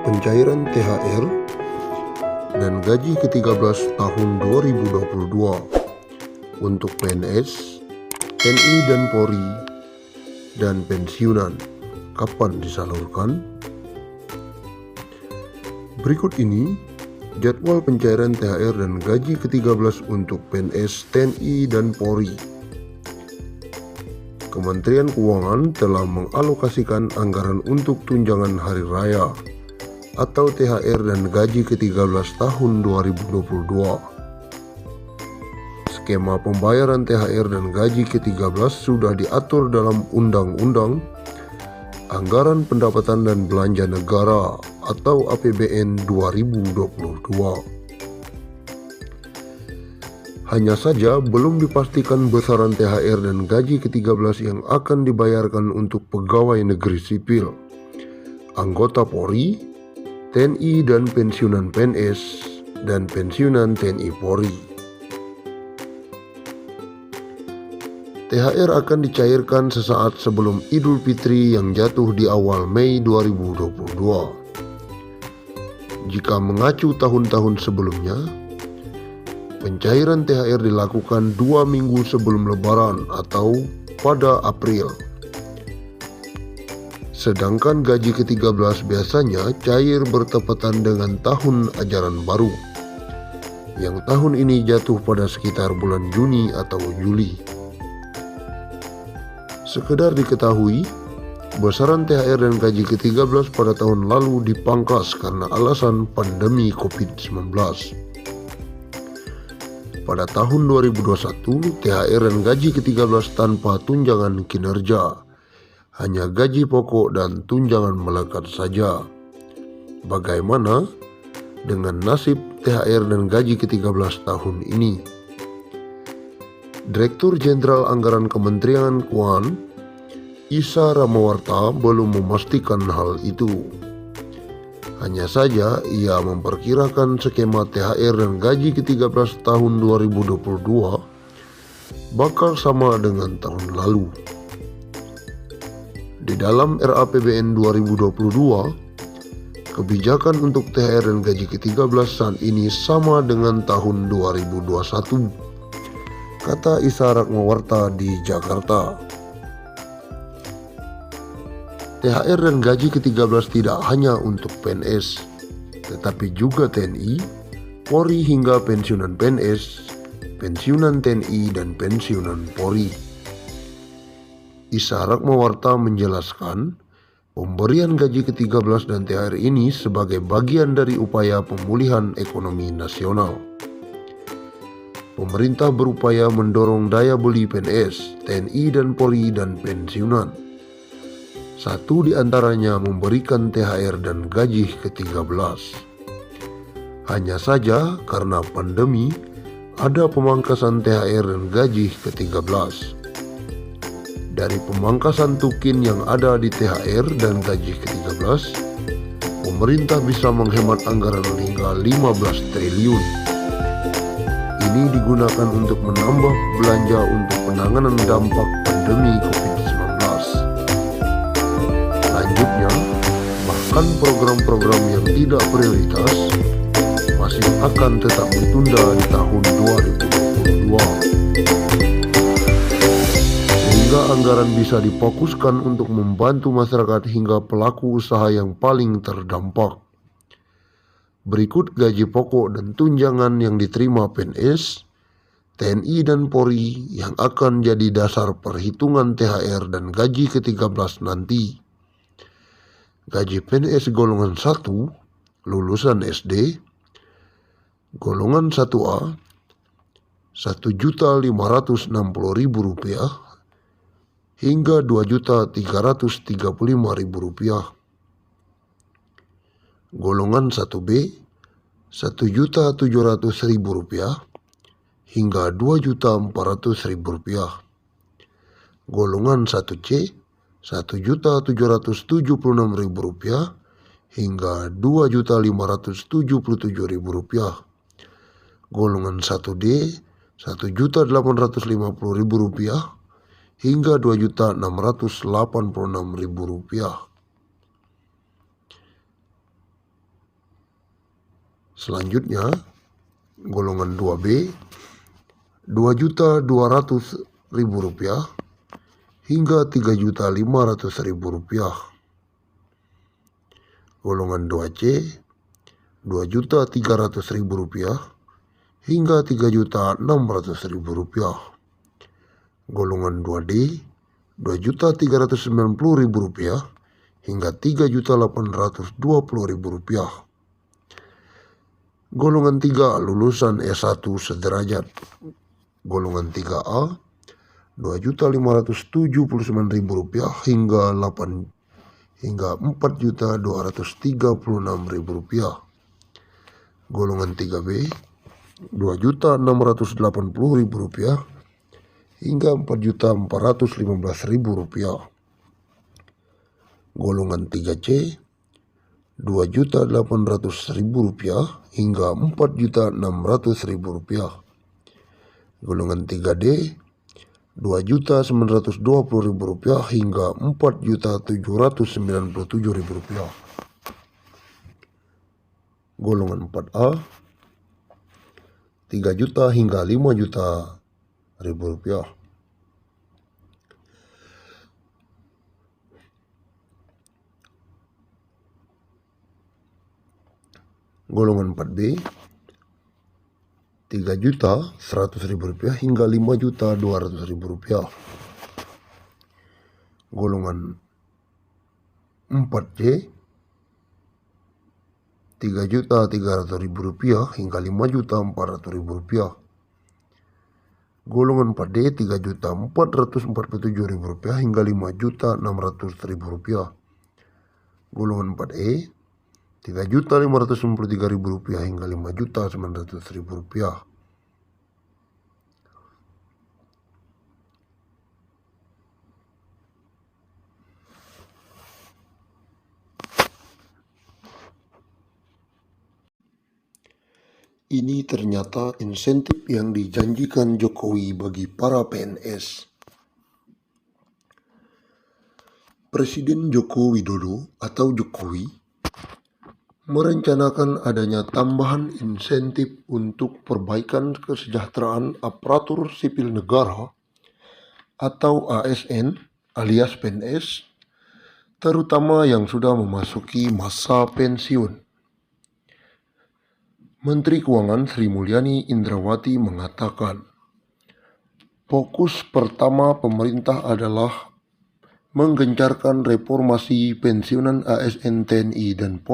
pencairan THR dan gaji ke-13 tahun 2022 untuk PNS, TNI dan Polri, dan pensiunan kapan disalurkan? Berikut ini jadwal pencairan THR dan gaji ke-13 untuk PNS, TNI, dan Polri. Kementerian Keuangan telah mengalokasikan anggaran untuk tunjangan hari raya atau THR dan gaji ke-13 tahun 2022. Skema pembayaran THR dan gaji ke-13 sudah diatur dalam Undang-Undang Anggaran Pendapatan dan Belanja Negara atau APBN 2022. Hanya saja belum dipastikan besaran THR dan gaji ke-13 yang akan dibayarkan untuk pegawai negeri sipil, anggota Polri, TNI dan pensiunan PNS, dan pensiunan TNI Polri. THR akan dicairkan sesaat sebelum Idul Fitri yang jatuh di awal Mei 2022. Jika mengacu tahun-tahun sebelumnya, pencairan THR dilakukan 2 minggu sebelum Lebaran atau pada April. Sedangkan gaji ke-13 biasanya cair bertepatan dengan tahun ajaran baru, yang tahun ini jatuh pada sekitar bulan Juni atau Juli. Sekedar diketahui, besaran THR dan gaji ke-13 pada tahun lalu dipangkas karena alasan pandemi COVID-19. Pada tahun 2021, THR dan gaji ke-13 tanpa tunjangan kinerja, hanya gaji pokok dan tunjangan melekat saja. Bagaimana dengan nasib THR dan gaji ke-13 tahun ini? Direktur Jenderal Anggaran Kementerian Keuangan, Isa Ramawarta, belum memastikan hal itu. Hanya saja ia memperkirakan skema THR dan gaji ke-13 tahun 2022 bakal sama dengan tahun lalu. Di dalam RAPBN 2022, kebijakan untuk THR dan gaji ke-13 saat ini sama dengan tahun 2021, kata Isa Ramawarta di Jakarta. THR dan gaji ke-13 tidak hanya untuk PNS, tetapi juga TNI, Polri hingga pensiunan PNS, pensiunan TNI, dan pensiunan Polri. Isa Ramawarta menjelaskan, pemberian gaji ke-13 dan THR ini sebagai bagian dari upaya pemulihan ekonomi nasional. Pemerintah berupaya mendorong daya beli PNS, TNI, dan Polri dan pensiunan. Satu di antaranya memberikan THR dan gaji ke-13. Hanya saja karena pandemi, ada pemangkasan THR dan gaji ke-13. Dari pemangkasan tukin yang ada di THR dan gaji ke-13, pemerintah bisa menghemat anggaran hingga 15 triliun. Ini digunakan untuk menambah belanja untuk penanganan dampak pandemi COVID-19. Selanjutnya, bahkan program-program yang tidak prioritas masih akan tetap ditunda di tahun 2022. Sehingga anggaran bisa difokuskan untuk membantu masyarakat hingga pelaku usaha yang paling terdampak. Berikut gaji pokok dan tunjangan yang diterima PNS, TNI, dan Polri yang akan jadi dasar perhitungan THR dan gaji ke-13 nanti. Gaji PNS golongan 1, lulusan SD, golongan 1A, Rp1.560.000 hingga Rp2.335.000. Golongan 1B, Rp1.700.000 hingga Rp2.400.000. Golongan 1C, Rp1.776.000 hingga Rp2.577.000. Golongan 1D, Rp1.850.000 hingga Rp2.686.000. Selanjutnya, golongan 2B, Rp2.200.000 hingga Rp3.500.000. Golongan 2C, Rp2.300.000 hingga Rp3.600.000. Golongan 2D, Rp2.390.000 hingga Rp3.820.000. Golongan 3 lulusan S1 sederajat. Golongan 3A, Rp2.579.000 hingga Rp4.236.000. Golongan 3B, Rp2.680.000 hingga Rp4.415.000. Golongan 3C, Rp2.800.000 hingga Rp4.600.000. Golongan 3D, Rp2.920.000 hingga Rp4.797.000. Golongan 4A, Rp3 juta hingga Rp5 juta. Golongan 4B, Rp3.100.000 hingga Rp5.200.000. Golongan 4C, Rp3.300.000 hingga Rp5.400.000. Golongan 4D, Rp3.447.000 hingga Rp5.600.000. Golongan 4E, Rp3.593.000 hingga Rp5.900.000. Ini ternyata insentif yang dijanjikan Jokowi bagi para PNS. Presiden Joko Widodo atau Jokowi merencanakan adanya tambahan insentif untuk perbaikan kesejahteraan aparatur sipil negara atau ASN alias PNS, terutama yang sudah memasuki masa pensiun. Menteri Keuangan Sri Mulyani Indrawati mengatakan, fokus pertama pemerintah adalah menggencarkan reformasi pensiunan ASN TNI dan Polri.